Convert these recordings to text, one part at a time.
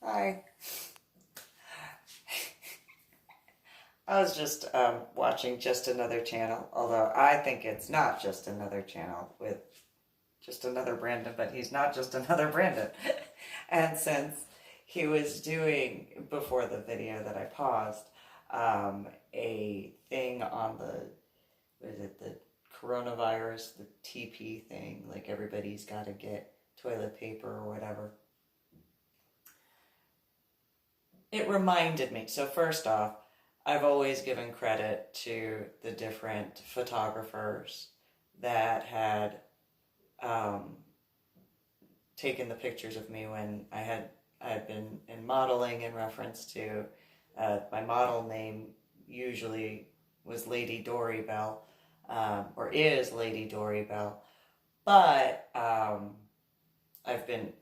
Hi. I was just watching Just Another Channel, although I think it's not Just Another Channel with just another Brandon, but he's not just another Brandon. And since he was doing, before the video that I paused, a thing on the, what is it, the coronavirus, the TP thing, like everybody's got to get toilet paper or whatever. It reminded me. So first off, I've always given credit to the different photographers that had taken the pictures of me when I had been in modeling, in reference to my model name usually was Lady Dori Belle, or is Lady Dori Belle, but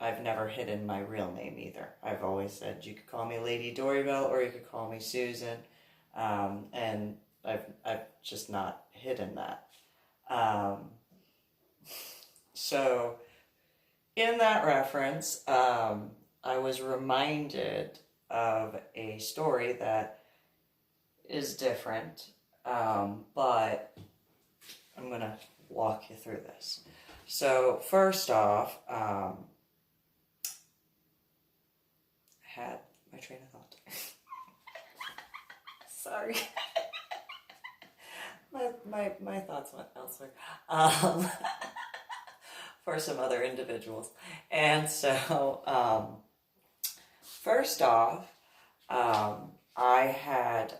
I've never hidden my real name either. I've always said you could call me Lady Dori Belle or you could call me Susan, and I've just not hidden that. So in that reference, I was reminded of a story that is different, but I'm gonna walk you through this. So first off, I had my train of thought. Sorry. my thoughts went elsewhere. For some other individuals. And so, first off, I had,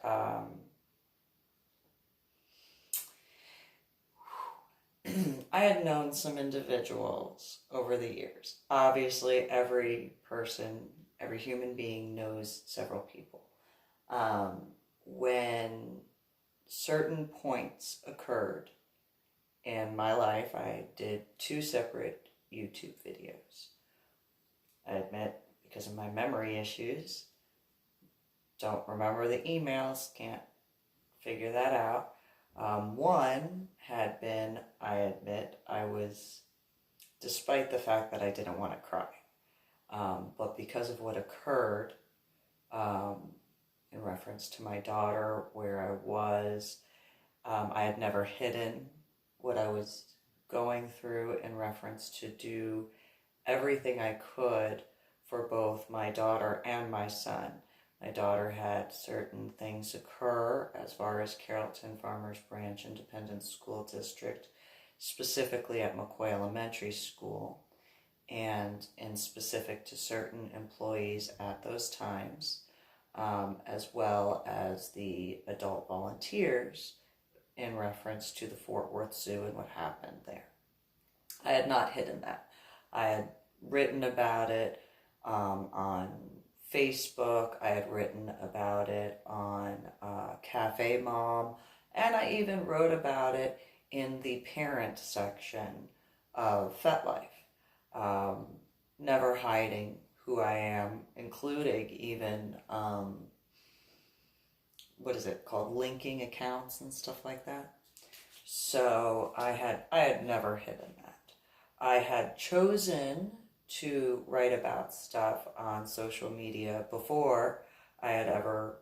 I had known some individuals over the years. Obviously, every person, every human being knows several people. When certain points occurred in my life, I did 2 separate YouTube videos. I admit, because of my memory issues, don't remember the emails, can't figure that out. One had been, I admit, I was, despite the fact that I didn't want to cry, but because of what occurred, in reference to my daughter, where I was, I had never hidden what I was going through, in reference to do everything I could for both my daughter and my son. My daughter had certain things occur as far as Carrollton Farmers Branch Independent School District, specifically at McCoy Elementary School, and in specific to certain employees at those times, as well as the adult volunteers, in reference to the Fort Worth Zoo and what happened there. I had not hidden that. I had written about it on Facebook. I had written about it on Cafe Mom, and I even wrote about it in the parent section of FetLife. Never hiding who I am, including even what is it called, linking accounts and stuff like that. So I had never hidden that. I had chosen to write about stuff on social media before I had ever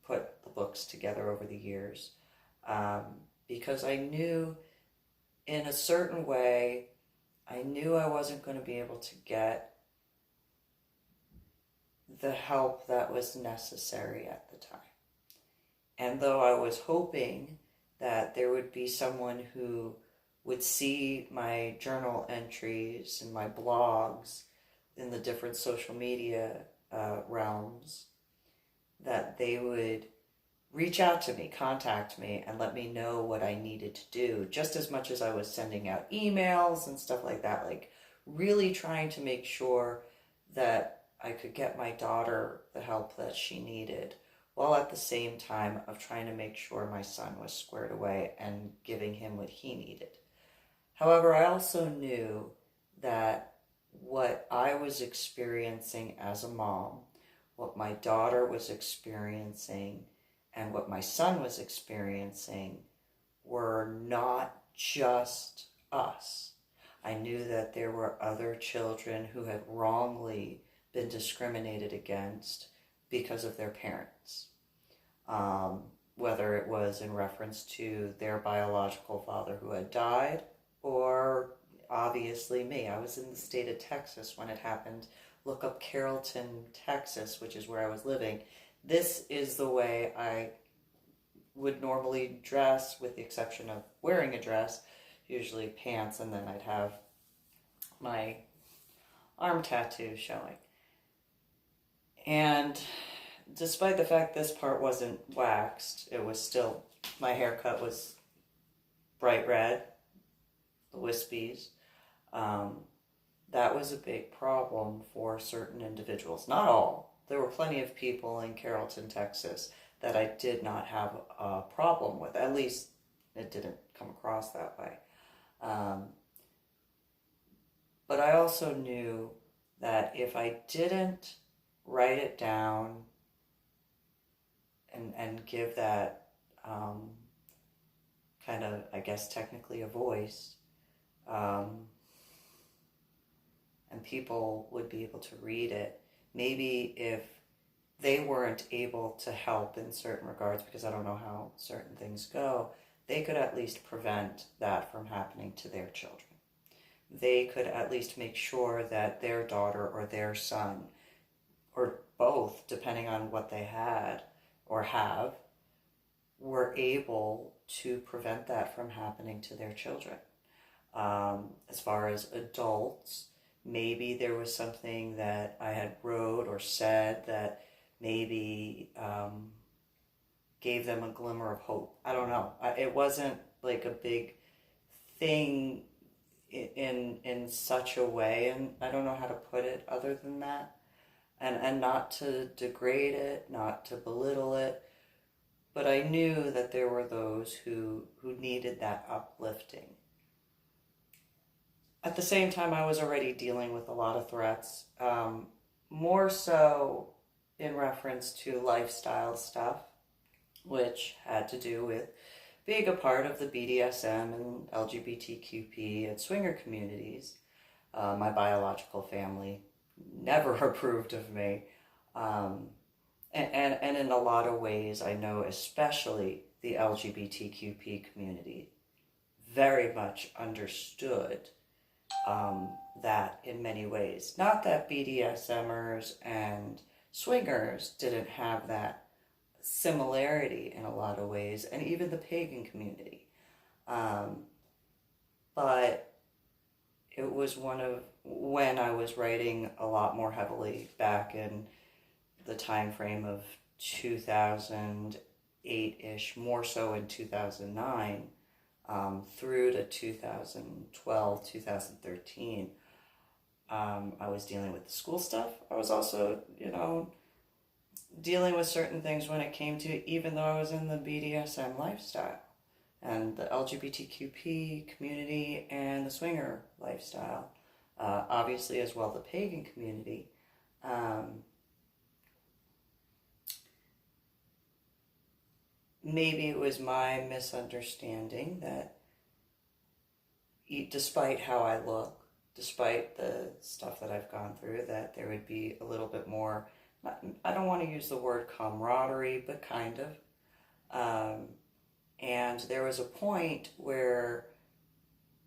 put the books together over the years, because I knew, in a certain way, I knew I wasn't going to be able to get the help that was necessary at the time. And though I was hoping that there would be someone who would see my journal entries and my blogs in the different social media realms, that they would reach out to me, contact me, and let me know what I needed to do, just as much as I was sending out emails and stuff like that, like really trying to make sure that I could get my daughter the help that she needed, while at the same time of trying to make sure my son was squared away and giving him what he needed. However, I also knew that what I was experiencing as a mom, what my daughter was experiencing, and what my son was experiencing were not just us. I knew that there were other children who had wrongly been discriminated against because of their parents. Whether it was in reference to their biological father who had died, or obviously me. I was in the state of Texas when it happened. Look up Carrollton, Texas, which is where I was living. This is the way I would normally dress, with the exception of wearing a dress, usually pants, and then I'd have my arm tattoo showing. And despite the fact this part wasn't waxed, it was still, my haircut was bright red, the wispies. That was a big problem for certain individuals. Not all. There were plenty of people in Carrollton, Texas that I did not have a problem with. At least it didn't come across that way. But I also knew that if I didn't write it down and give that kind of, I guess, technically a voice, and people would be able to read it, maybe if they weren't able to help in certain regards, because I don't know how certain things go, they could at least prevent that from happening to their children. They could at least make sure that their daughter or their son, or both, depending on what they had or have, were able to prevent that from happening to their children. As far as adults, maybe there was something that I had wrote or said that maybe gave them a glimmer of hope. I don't know. It wasn't like a big thing in such a way, and I don't know how to put it other than that. And not to degrade it, not to belittle it, but I knew that there were those who needed that uplifting. At the same time, I was already dealing with a lot of threats, more so in reference to lifestyle stuff, which had to do with being a part of the BDSM and LGBTQP and swinger communities. My biological family never approved of me. And in a lot of ways, I know especially the LGBTQP community very much understood that in many ways. Not that BDSMers and swingers didn't have that similarity in a lot of ways, and even the pagan community. But it was one of, when I was writing a lot more heavily back in the time frame of 2008-ish, more so in 2009, through to 2012, 2013, I was dealing with the school stuff. I was also, dealing with certain things when it came to, even though I was in the BDSM lifestyle and the LGBTQP community and the swinger lifestyle, obviously as well the pagan community. Maybe it was my misunderstanding that despite how I look, despite the stuff that I've gone through, that there would be a little bit more, I don't want to use the word camaraderie, but kind of. And there was a point where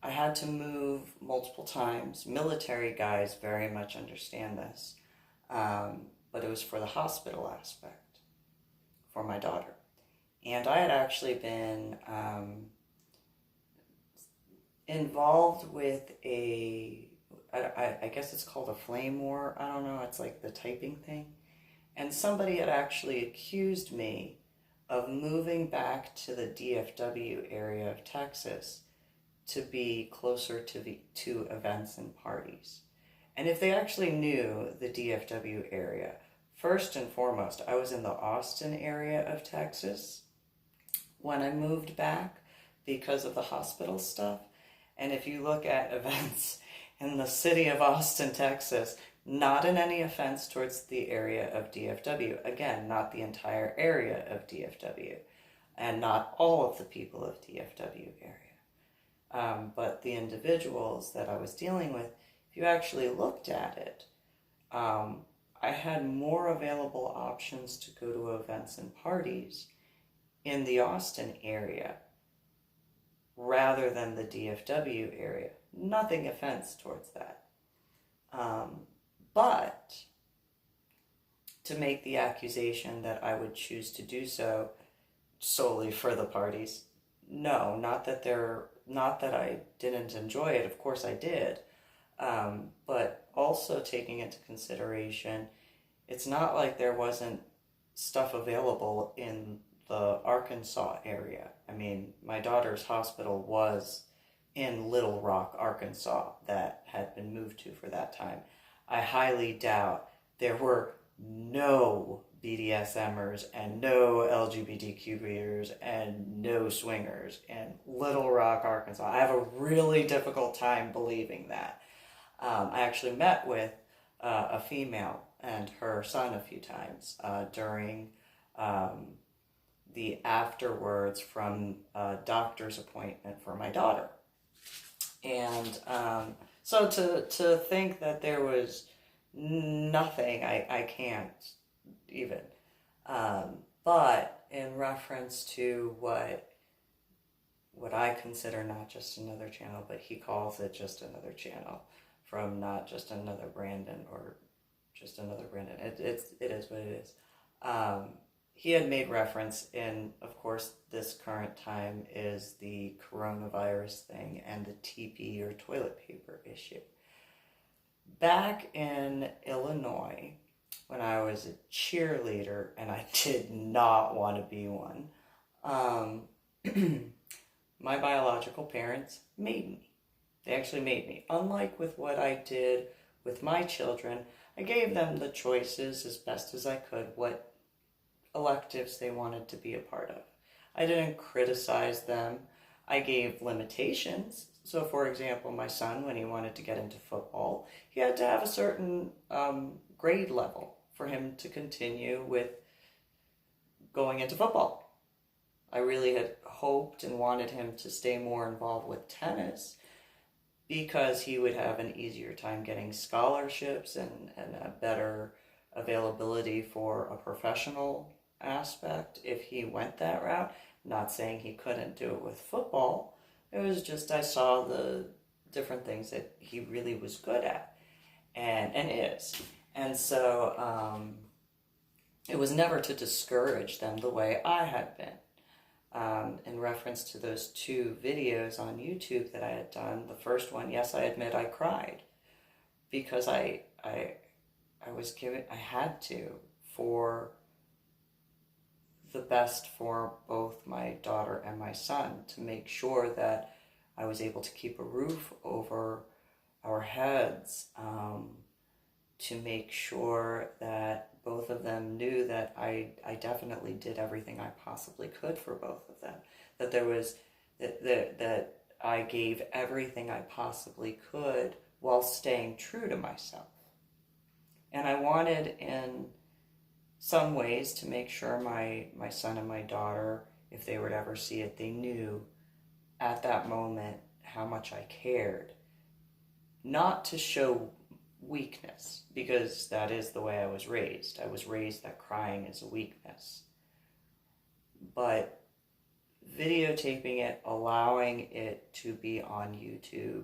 I had to move multiple times. Military guys very much understand this. But it was for the hospital aspect for my daughter. And I had actually been involved with I guess it's called a flame war. I don't know. It's like the typing thing. And somebody had actually accused me of moving back to the DFW area of Texas to be closer to events and parties. And if they actually knew the DFW area, first and foremost, I was in the Austin area of Texas when I moved back because of the hospital stuff. And if you look at events in the city of Austin, Texas, not in any offense towards the area of DFW, again, not the entire area of DFW, and not all of the people of DFW area, but the individuals that I was dealing with, if you actually looked at it, I had more available options to go to events and parties in the Austin area rather than the DFW area. Nothing offense towards that. But to make the accusation that I would choose to do so solely for the parties, no, not that I didn't enjoy it. Of course I did. But also taking into consideration, it's not like there wasn't stuff available in the Arkansas area. I mean, my daughter's hospital was in Little Rock, Arkansas, that had been moved to for that time. I highly doubt there were no BDSMers and no LGBTQers and no swingers in Little Rock, Arkansas. I have a really difficult time believing that. I actually met with a female and her son a few times during the afterwards from a doctor's appointment for my daughter. And so to think that there was nothing, I can't even. But in reference to what I consider not just another channel, but he calls it just another channel, from not just another Brandon or just another Brandon. It is what it is. He had made reference in, of course, this current time is the coronavirus thing and the TP or toilet paper issue. Back in Illinois, when I was a cheerleader, and I did not want to be one, my biological parents made me. They actually made me. Unlike with what I did with my children, I gave them the choices as best as I could, what electives they wanted to be a part of. I didn't criticize them. I gave limitations. So, for example, my son, when he wanted to get into football, he had to have a certain grade level for him to continue with going into football. I really had hoped and wanted him to stay more involved with tennis because he would have an easier time getting scholarships and a better availability for a professional aspect if he went that route. Not saying he couldn't do it with football. It was just I saw the different things that he really was good at and is. And so it was never to discourage them the way I had been. In reference to those 2 videos on YouTube that I had done, the first one, yes, I admit I cried because I had to, for the best for both my daughter and my son, to make sure that I was able to keep a roof over our heads, to make sure that both of them knew that I definitely did everything I possibly could for both of them, that there was that I gave everything I possibly could while staying true to myself. And I wanted in some ways to make sure my son and my daughter, if they were to ever see it, they knew at that moment how much I cared. Not to show weakness, because that is the way I was raised. I was raised that crying is a weakness. But videotaping it, allowing it to be on YouTube,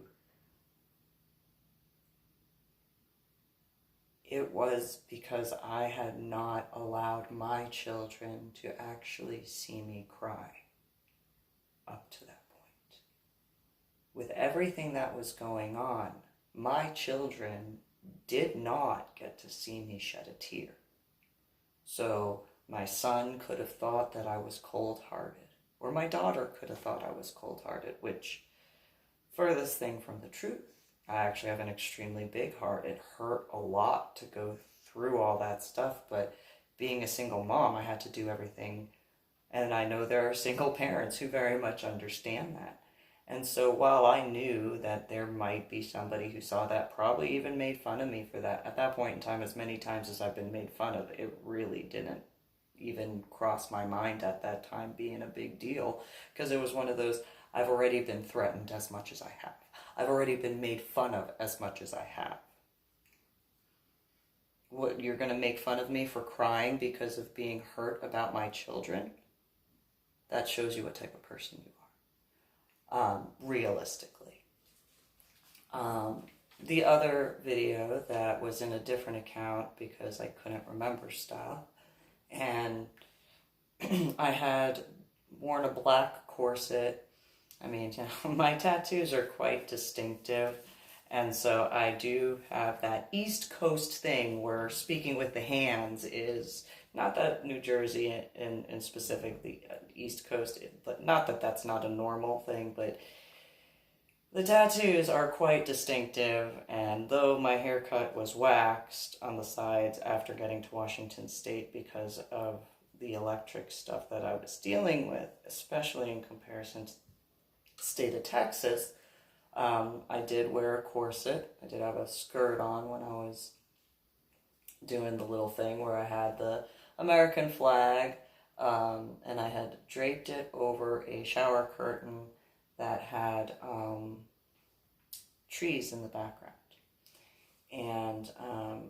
it was because I had not allowed my children to actually see me cry up to that point. With everything that was going on, my children did not get to see me shed a tear. So my son could have thought that I was cold-hearted, or my daughter could have thought I was cold-hearted, which, furthest thing from the truth. I actually have an extremely big heart. It hurt a lot to go through all that stuff, but being a single mom, I had to do everything. And I know there are single parents who very much understand that. And so while I knew that there might be somebody who saw that, probably even made fun of me for that, at that point in time, as many times as I've been made fun of, it really didn't even cross my mind at that time being a big deal, because it was one of those, I've already been threatened as much as I have. I've already been made fun of as much as I have. What, you're going to make fun of me for crying because of being hurt about my children? That shows you what type of person you are, realistically. The other video that was in a different account because I couldn't remember stuff, and I had worn a black corset. I mean, my tattoos are quite distinctive, and so I do have that East Coast thing where speaking with the hands is, not that New Jersey and specifically East Coast, but not that that's not a normal thing, but the tattoos are quite distinctive, and though my haircut was waxed on the sides after getting to Washington State because of the electric stuff that I was dealing with, especially in comparison to the state of Texas, I did wear a corset. I did have a skirt on when I was doing the little thing where I had the American flag, and I had draped it over a shower curtain that had trees in the background. And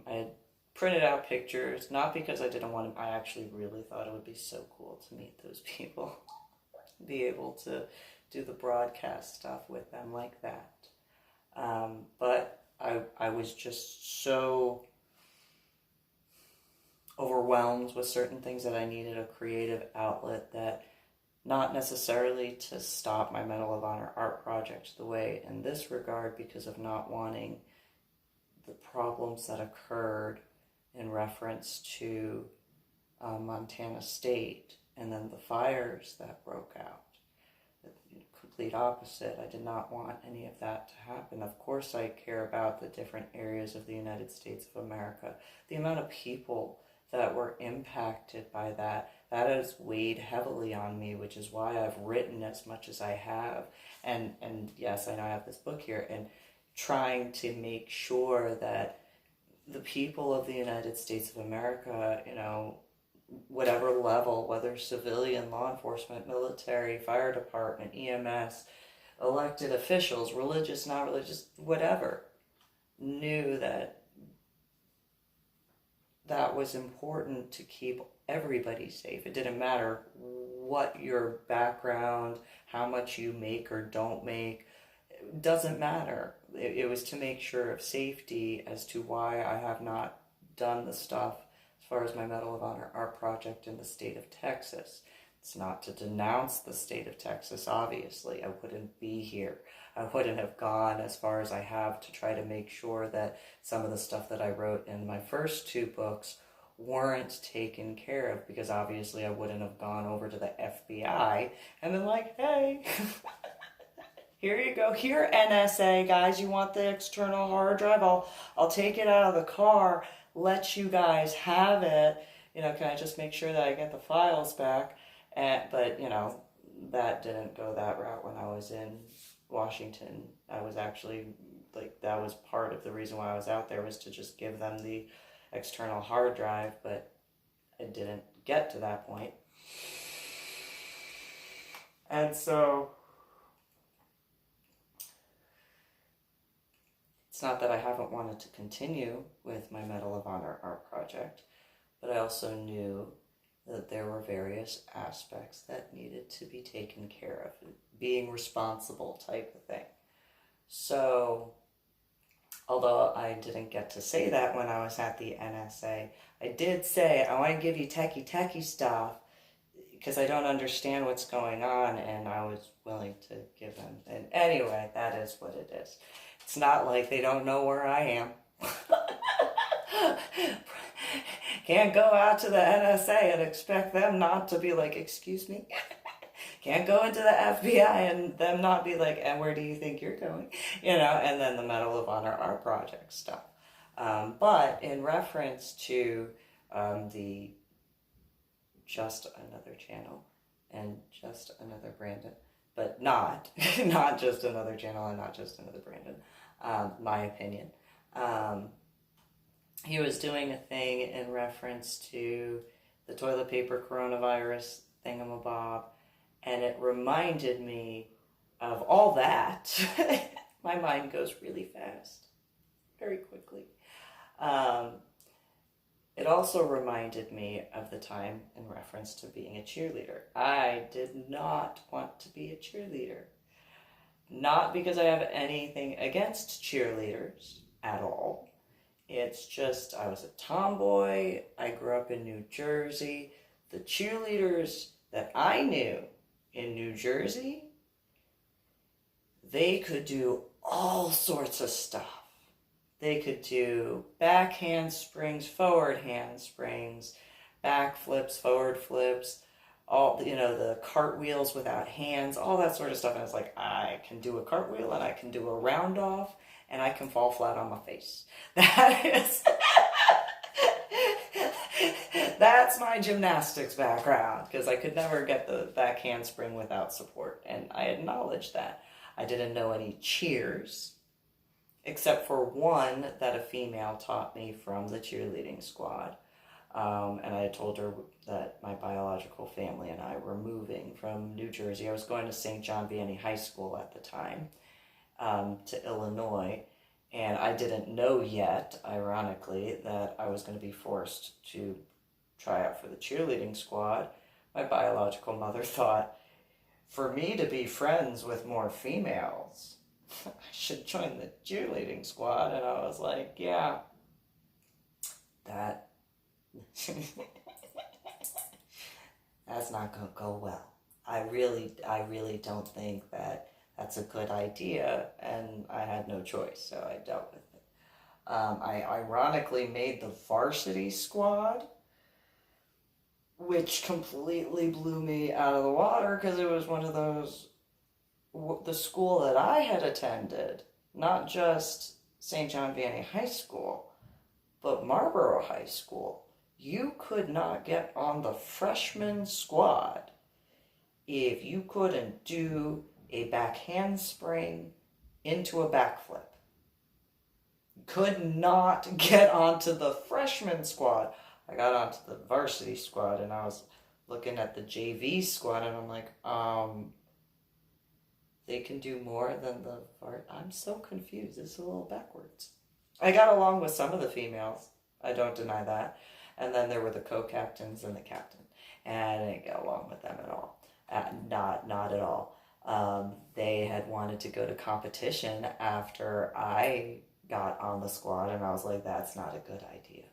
I had printed out pictures, not because I didn't want to, I actually really thought it would be so cool to meet those people, be able to do the broadcast stuff with them like that. But I was just so overwhelmed with certain things that I needed a creative outlet, that not necessarily to stop my Medal of Honor art project the way in this regard, because of not wanting the problems that occurred in reference to Montana State and then the fires that broke out. The complete opposite. I did not want any of that to happen. Of course I care about the different areas of the United States of America. The amount of people that were impacted by that has weighed heavily on me, which is why I've written as much as I have. And yes, I know I have this book here, and trying to make sure that the people of the United States of America, you know, whatever level, whether civilian, law enforcement, military, fire department, EMS, elected officials, religious, not religious, whatever, knew that that was important to keep everybody safe. It didn't matter what your background, how much you make or don't make, it doesn't matter. It was to make sure of safety, as to why I have not done the stuff as far as my Medal of Honor art project in the state of Texas. It's not to denounce the state of Texas, obviously. I wouldn't be here. I wouldn't have gone as far as I have to try to make sure that some of the stuff that I wrote in my first two books weren't taken care of, because obviously I wouldn't have gone over to the FBI and been like, hey, here you go, here NSA guys, you want the external hard drive? I'll take it out of the car, let you guys have it. You know, can I just make sure that I get the files back? But, you know, that didn't go that route when I was in Washington. I was actually, like, that was part of the reason why I was out there, was to just give them the external hard drive, but it didn't get to that point. And so it's not that I haven't wanted to continue with my Medal of Honor art project, but I also knew that there were various aspects that needed to be taken care of, being responsible type of thing. So, although I didn't get to say that when I was at the NSA, I did say, I want to give you techie stuff, because I don't understand what's going on, and I was willing to give them. And anyway, that is what it is. It's not like they don't know where I am. Can't go out to the NSA and expect them not to be like, excuse me? Can't go into the FBI and them not be like, and where do you think you're going? You know, and then the Medal of Honor art project stuff. But in reference to the Just Another Channel and Just Another Brandon, but not Just Another Channel and not Just Another Brandon, my opinion. He was doing a thing in reference to the toilet paper coronavirus thingamabob, and it reminded me of all that. My mind goes really fast, very quickly. also reminded me of the time in reference to being a cheerleader. I did not want to be a cheerleader. Not because I have anything against cheerleaders at all. It's just I was a tomboy. I grew up in New Jersey. The cheerleaders that I knew in New Jersey, they could do all sorts of stuff. They could do back handsprings, forward handsprings, back flips, forward flips, all, the cartwheels without hands, all that sort of stuff. And I was like, I can do a cartwheel and I can do a round off and I can fall flat on my face. That's my gymnastics background, because I could never get the back handspring without support. And I acknowledge that. I didn't know any cheers, except for one that a female taught me from the cheerleading squad. And I told her that my biological family and I were moving from New Jersey. I was going to St. John Vianney High School at the time, to Illinois. And I didn't know yet, ironically, that I was going to be forced to try out for the cheerleading squad. My biological mother thought, for me to be friends with more females, I should join the cheerleading squad. And I was like, yeah, that's not going to go well. I really don't think that's a good idea, and I had no choice, so I dealt with it. I ironically made the varsity squad, which completely blew me out of the water, because it was one of those, the school that I had attended, not just St. John Vianney High School, but Marlboro High School. You could not get on the freshman squad if you couldn't do a back handspring into a backflip. Could not get onto the freshman squad. I got onto the varsity squad, and I was looking at the JV squad, and I'm like, they can do more than the I'm so confused. It's a little backwards. I got along with some of the females. I don't deny that. And then there were the co-captains and the captain. And I didn't get along with them at all. Not at all. They had wanted to go to competition after I got on the squad, and I was like, that's not a good idea.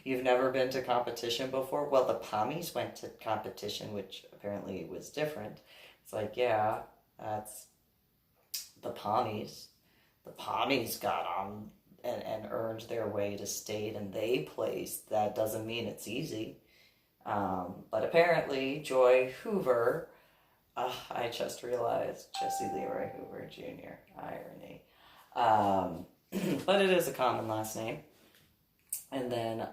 You've never been to competition before? Well, the Pommies went to competition, which apparently was different. It's like, yeah, that's the Pommies. The Pommies got on and earned their way to state, and they placed. That doesn't mean it's easy. But apparently, Joy Hoover, I just realized, Jesse Leroy Hoover Jr., irony. But it is a common last name. And then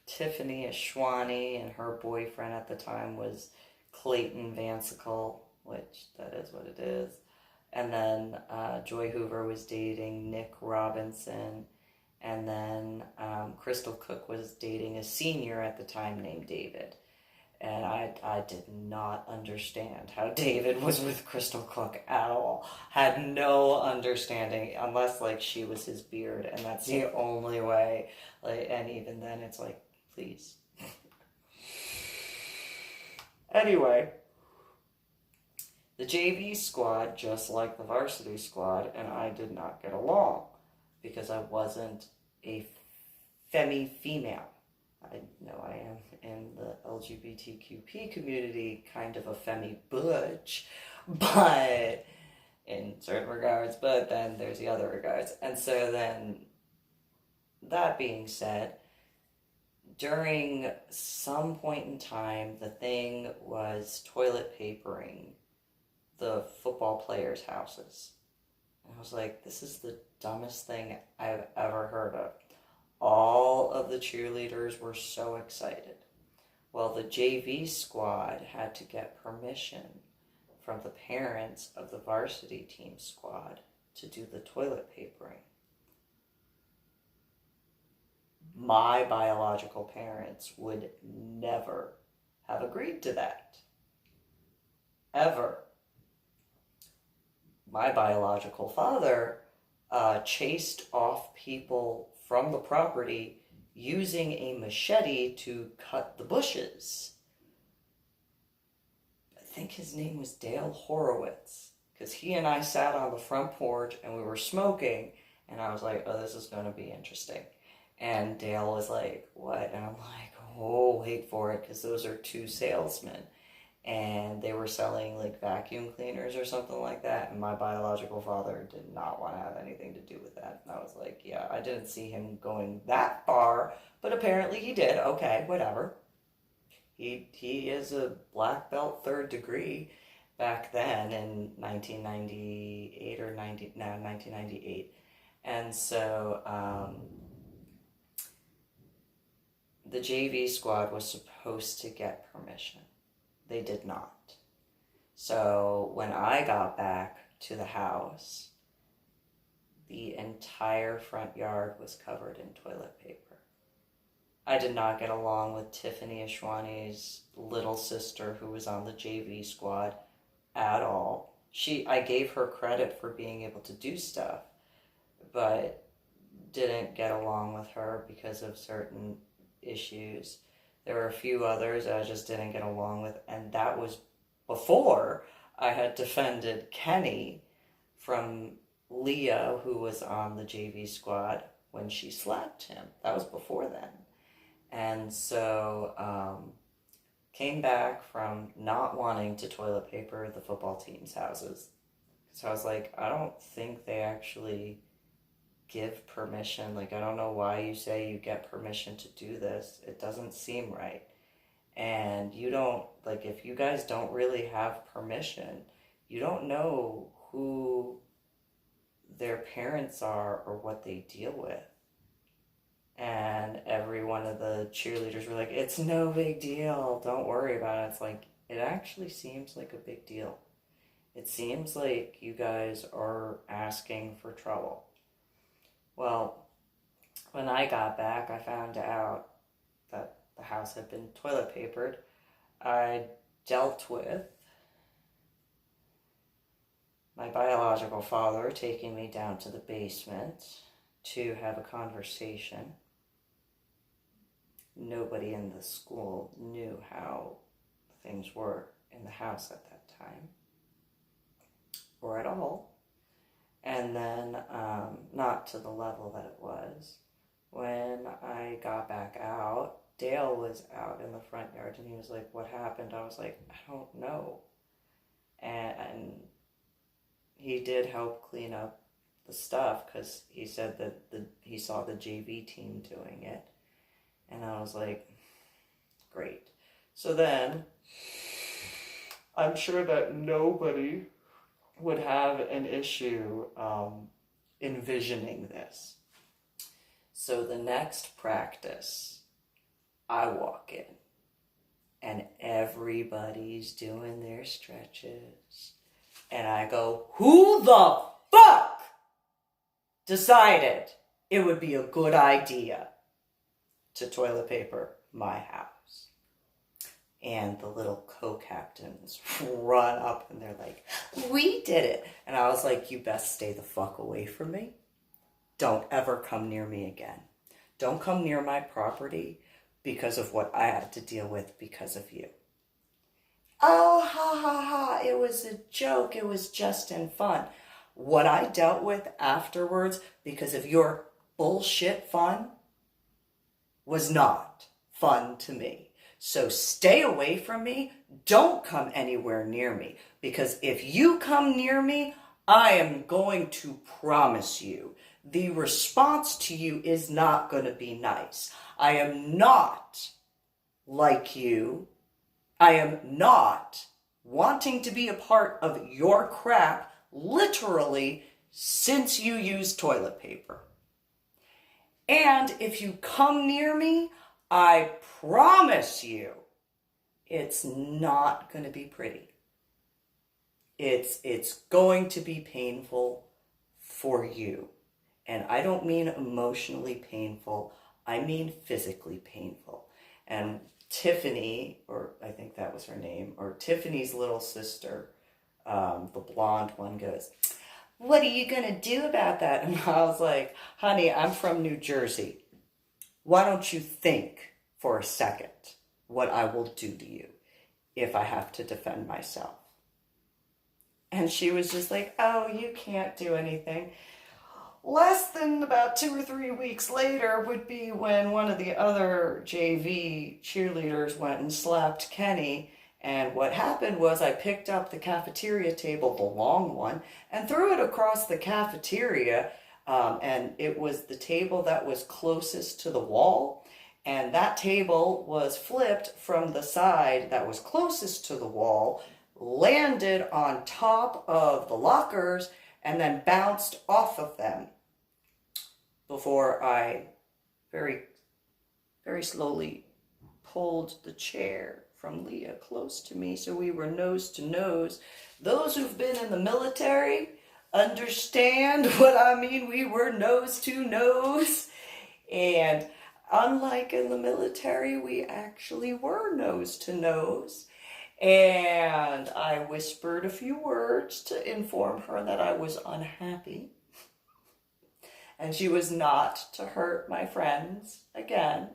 Tiffany Ashwani, and her boyfriend at the time was Clayton Vansicle, which that is what it is. And then Joy Hoover was dating Nick Robinson. And then Crystal Cook was dating a senior at the time named David. And I did not understand how David was with Crystal Cook at all. Had no understanding, unless like she was his beard, and that's the only way. Like, and even then, it's like, please. Anyway, the JV squad, just like the varsity squad, and I did not get along because I wasn't a female. I know I am in the LGBTQP community kind of a femi-butch, but in certain regards, but then there's the other regards. And so then, that being said, during some point in time, the thing was toilet papering the football players' houses. And I was like, this is the dumbest thing I've ever heard of. All of the cheerleaders were so excited. Well, the JV squad had to get permission from the parents of the varsity team squad to do the toilet papering. My biological parents would never have agreed to that. Ever. My biological father chased off people from the property using a machete to cut the bushes. I think his name was Dale Horowitz, because he and I sat on the front porch and we were smoking, and I was like, oh, this is going to be interesting. And Dale was like, what? And I'm like, oh, wait for it, because those are two salesmen. And they were selling like vacuum cleaners or something like that. And my biological father did not want to have anything to do with that. And I was like, yeah, I didn't see him going that far, but apparently he did. Okay, whatever. He is a black belt 3rd degree back then in 1998 or 1998. And so the JV squad was supposed to get permission. They did not. So when I got back to the house, the entire front yard was covered in toilet paper. I did not get along with Tiffany Ashwani's little sister, who was on the JV squad, at all. I gave her credit for being able to do stuff, but didn't get along with her because of certain issues. There were a few others I just didn't get along with, and that was before I had defended Kenny from Leah, who was on the JV squad, when she slapped him. That was before then. And so came back from not wanting to toilet paper the football team's houses. So I was like, I don't think they actually give permission. Like, I don't know why you say you get permission to do this. It doesn't seem right. And you don't, like, if you guys don't really have permission, you don't know who their parents are or what they deal with. And every one of the cheerleaders were like, it's no big deal, don't worry about it. It's like, it actually seems like a big deal. It seems like you guys are asking for trouble. Well, when I got back, I found out that the house had been toilet papered. I dealt with my biological father taking me down to the basement to have a conversation. Nobody in the school knew how things were in the house at that time, or at all. And then, not to the level that it was. When I got back out, Dale was out in the front yard, and he was like, what happened? I was like, I don't know. And he did help clean up the stuff, because he said that he saw the JV team doing it. And I was like, great. So then, I'm sure that nobody would have an issue envisioning this. So the next practice, I walk in, and everybody's doing their stretches. And I go, who the fuck decided it would be a good idea to toilet paper my house? And the little co-captains run up and they're like, we did it. And I was like, you best stay the fuck away from me. Don't ever come near me again. Don't come near my property because of what I had to deal with because of you. Oh, ha, ha, ha. It was a joke. It was just in fun. What I dealt with afterwards because of your bullshit fun was not fun to me. So stay away from me. Don't come anywhere near me. Because if you come near me, I am going to promise you, the response to you is not going to be nice. I am not like you. I am not wanting to be a part of your crap, literally, since you use toilet paper. And if you come near me, I promise you, it's not going to be pretty. It's going to be painful for you. And I don't mean emotionally painful. I mean physically painful. And Tiffany, or I think that was her name, or Tiffany's little sister, the blonde one, goes, what are you going to do about that? And I was like, honey, I'm from New Jersey. Why don't you think for a second what I will do to you if I have to defend myself? And she was just like, oh, you can't do anything. Less than about 2 or 3 weeks later would be when one of the other JV cheerleaders went and slapped Kenny. And what happened was I picked up the cafeteria table, the long one, and threw it across the cafeteria. And it was the table that was closest to the wall. And that table was flipped from the side that was closest to the wall, landed on top of the lockers, and then bounced off of them before I very, very slowly pulled the chair from Leah close to me so we were nose to nose. Those who've been in the military understand what I mean. We were nose to nose. And unlike in the military, we actually were nose to nose. And I whispered a few words to inform her that I was unhappy. And she was not to hurt my friends again,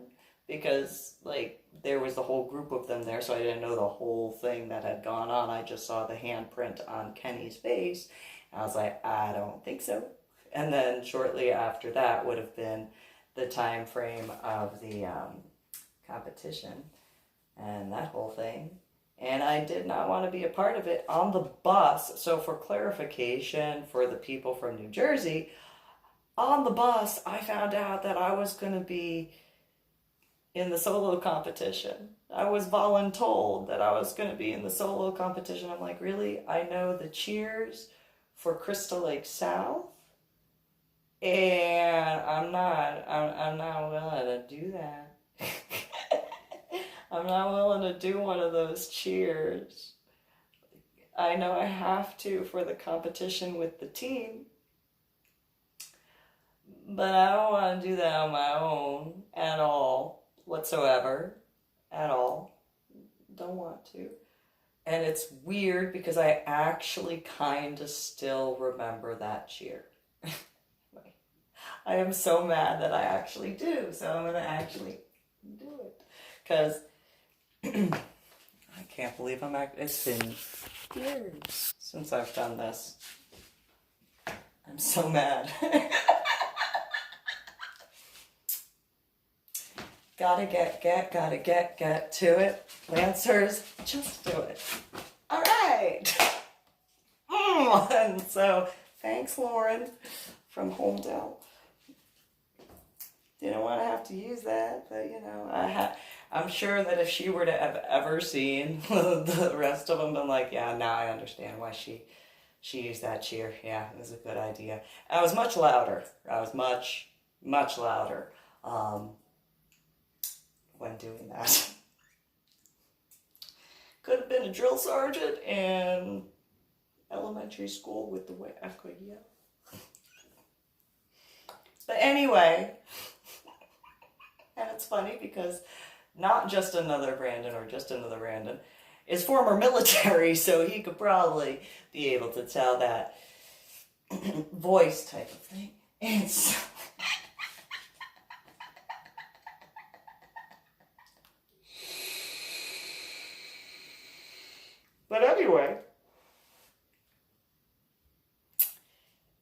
because like there was the whole group of them there, so I didn't know the whole thing that had gone on. I just saw the handprint on Kenny's face. And I was like, I don't think so. And then shortly after that would have been the time frame of the competition and that whole thing. And I did not want to be a part of it on the bus. So for clarification for the people from New Jersey, on the bus, I found out that I was going to be in the solo competition. I was voluntold that I was going to be in the solo competition. I'm like, really? I know the cheers for Crystal Lake South, and I'm not willing to do that. I'm not willing to do one of those cheers. I know I have to for the competition with the team, but I don't want to do that on my own at all, whatsoever, at all. Don't want to. And it's weird because I actually kind of still remember that cheer. I am so mad that I actually do, so I'm going to actually do it. Because I can't believe it's been years since I've done this. I'm so mad. Gotta get to it. Lancers, just do it. All right. And so, thanks, Lauren, from Homedale. Didn't want to have to use that, but you know, I'm sure that if she were to have ever seen the rest of them, been like, yeah, now I understand why she used that cheer. Yeah, it was a good idea. I was much louder. I was much louder. When doing that. Could have been a drill sergeant in elementary school with the way I could yell. But anyway, and it's funny because not just another Brandon or just another Brandon is former military, so he could probably be able to tell that voice type of thing. It's but anyway,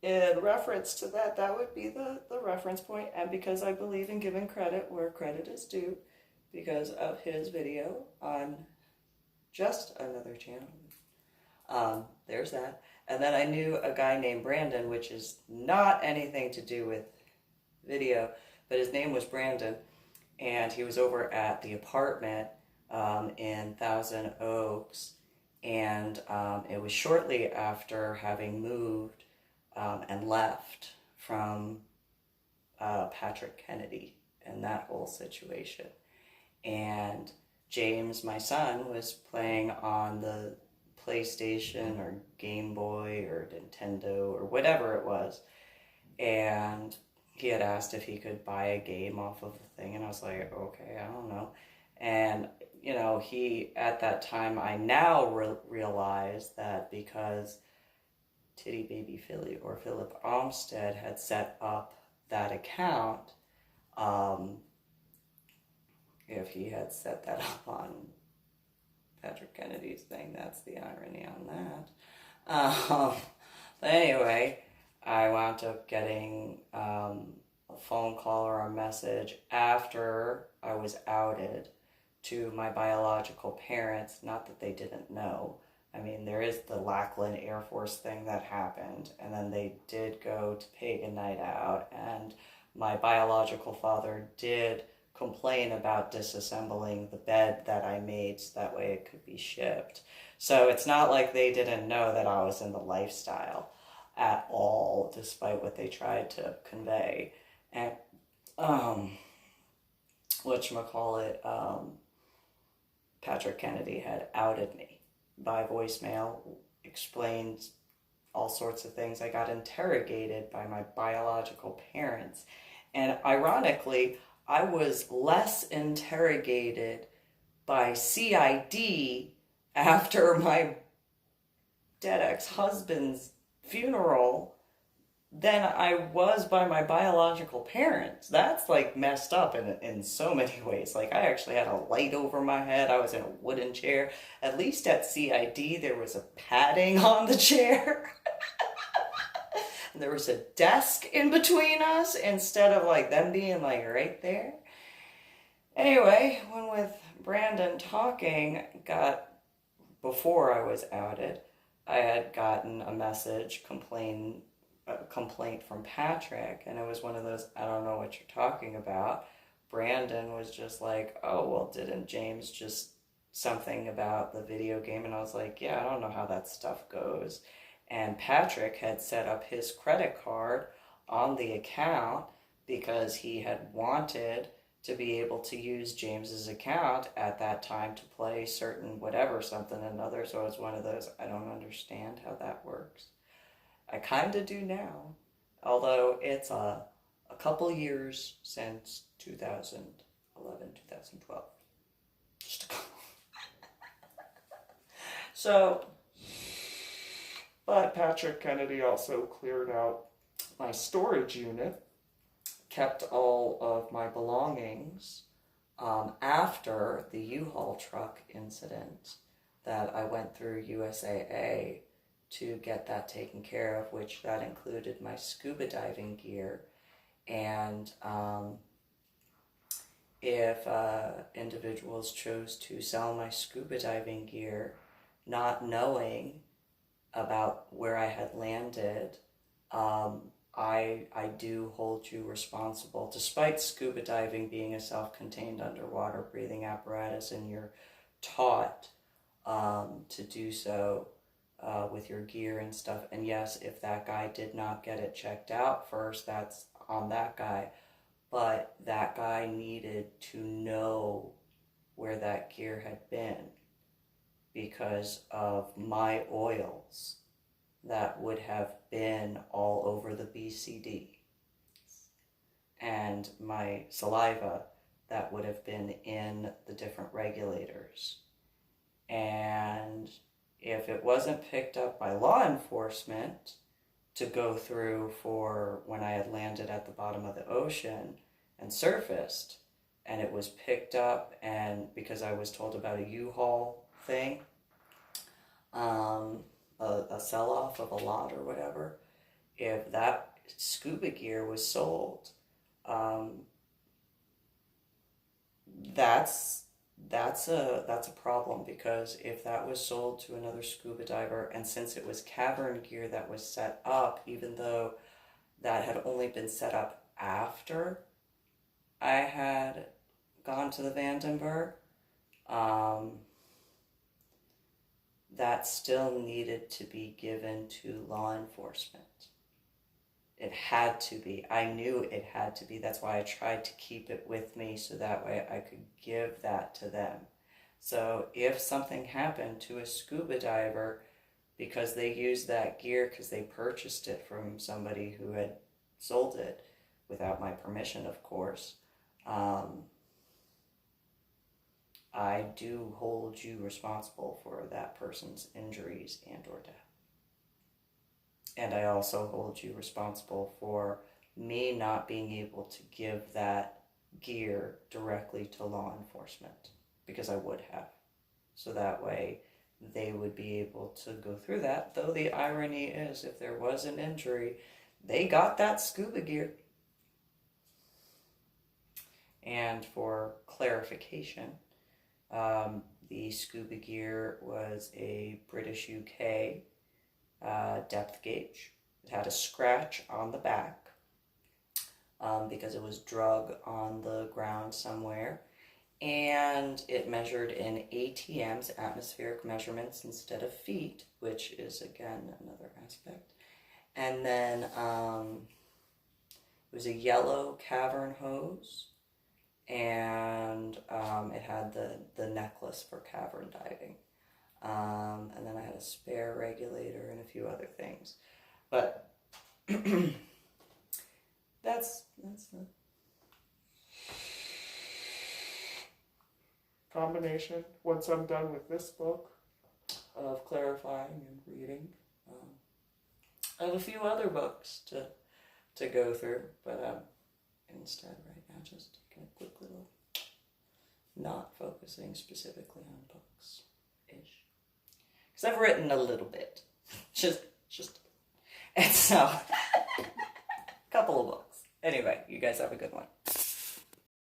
in reference to that, that would be the reference point. And because I believe in giving credit where credit is due, because of his video on Just Another Channel. There's that. And then I knew a guy named Brandon, which is not anything to do with video, but his name was Brandon. And he was over at the apartment in Thousand Oaks. And it was shortly after having moved and left from Patrick Kennedy and that whole situation. And James, my son, was playing on the PlayStation or Game Boy or Nintendo or whatever it was. And he had asked if he could buy a game off of the thing. And I was like, okay, I don't know. And you know, he, at that time, I now realize that because Titty Baby Philly or Philip Armstead had set up that account, if he had set that up on Patrick Kennedy's thing, that's the irony on that. But anyway, I wound up getting a phone call or a message after I was outed to my biological parents. Not that they didn't know. I mean, there is the Lackland Air Force thing that happened, and then they did go to Pagan Night Out, and my biological father did complain about disassembling the bed that I made so that way it could be shipped. So it's not like they didn't know that I was in the lifestyle at all, despite what they tried to convey. And whatchamacallit, Patrick Kennedy had outed me by voicemail, explained all sorts of things. I got interrogated by my biological parents. And ironically, I was less interrogated by CID after my dead ex-husband's funeral than I was by my biological parents. That's like messed up in so many ways. Like, I actually had a light over my head. I was in a wooden chair. At least at CID there was a padding on the chair. And there was a desk in between us instead of like them being like right there. Anyway, when with Brandon talking, before I was outed, I had gotten a complaint from Patrick, and it was one of those, I don't know what you're talking about. Brandon was just like, oh, well, didn't James just something about the video game? And I was like, yeah, I don't know how that stuff goes. And Patrick had set up his credit card on the account because he had wanted to be able to use James's account at that time to play certain whatever, something another. So it was one of those, I don't understand how that works. I kind of do now, although it's a couple years since 2011, 2012. Just a couple. So, but Patrick Kennedy also cleared out my storage unit, kept all of my belongings after the U-Haul truck incident that I went through USAA to get that taken care of, which that included my scuba diving gear. And if individuals chose to sell my scuba diving gear, not knowing about where I had landed, I do hold you responsible, despite scuba diving being a self-contained underwater breathing apparatus, and you're taught to do so with your gear and stuff. And yes, if that guy did not get it checked out first, that's on that guy. But that guy needed to know where that gear had been because of my oils that would have been all over the BCD and my saliva that would have been in the different regulators. And if it wasn't picked up by law enforcement to go through for when I had landed at the bottom of the ocean and surfaced, and it was picked up, and because I was told about a U-Haul thing, a sell-off of a lot or whatever, if that scuba gear was sold, that's a problem, because if that was sold to another scuba diver, and since it was cavern gear that was set up, even though that had only been set up after I had gone to the Vandenberg, that still needed to be given to law enforcement. It had to be. I knew it had to be. That's why I tried to keep it with me so that way I could give that to them. So if something happened to a scuba diver because they used that gear because they purchased it from somebody who had sold it without my permission, of course, I do hold you responsible for that person's injuries and or death. And I also hold you responsible for me not being able to give that gear directly to law enforcement, because I would have. So that way they would be able to go through that. Though the irony is, if there was an injury, they got that scuba gear. And for clarification, the scuba gear was a British UK depth gauge. It had a scratch on the back because it was drug on the ground somewhere. And it measured in ATMs, atmospheric measurements, instead of feet, which is, again, another aspect. And then it was a yellow cavern hose, and it had the necklace for cavern diving. And then I had a spare regulator and a few other things. But that's the combination, once I'm done with this book, of clarifying and reading. I have a few other books to go through, but instead right now just taking a quick little, not focusing specifically on books-ish. Because I've written a little bit. just and so, a couple of books. Anyway, you guys have a good one.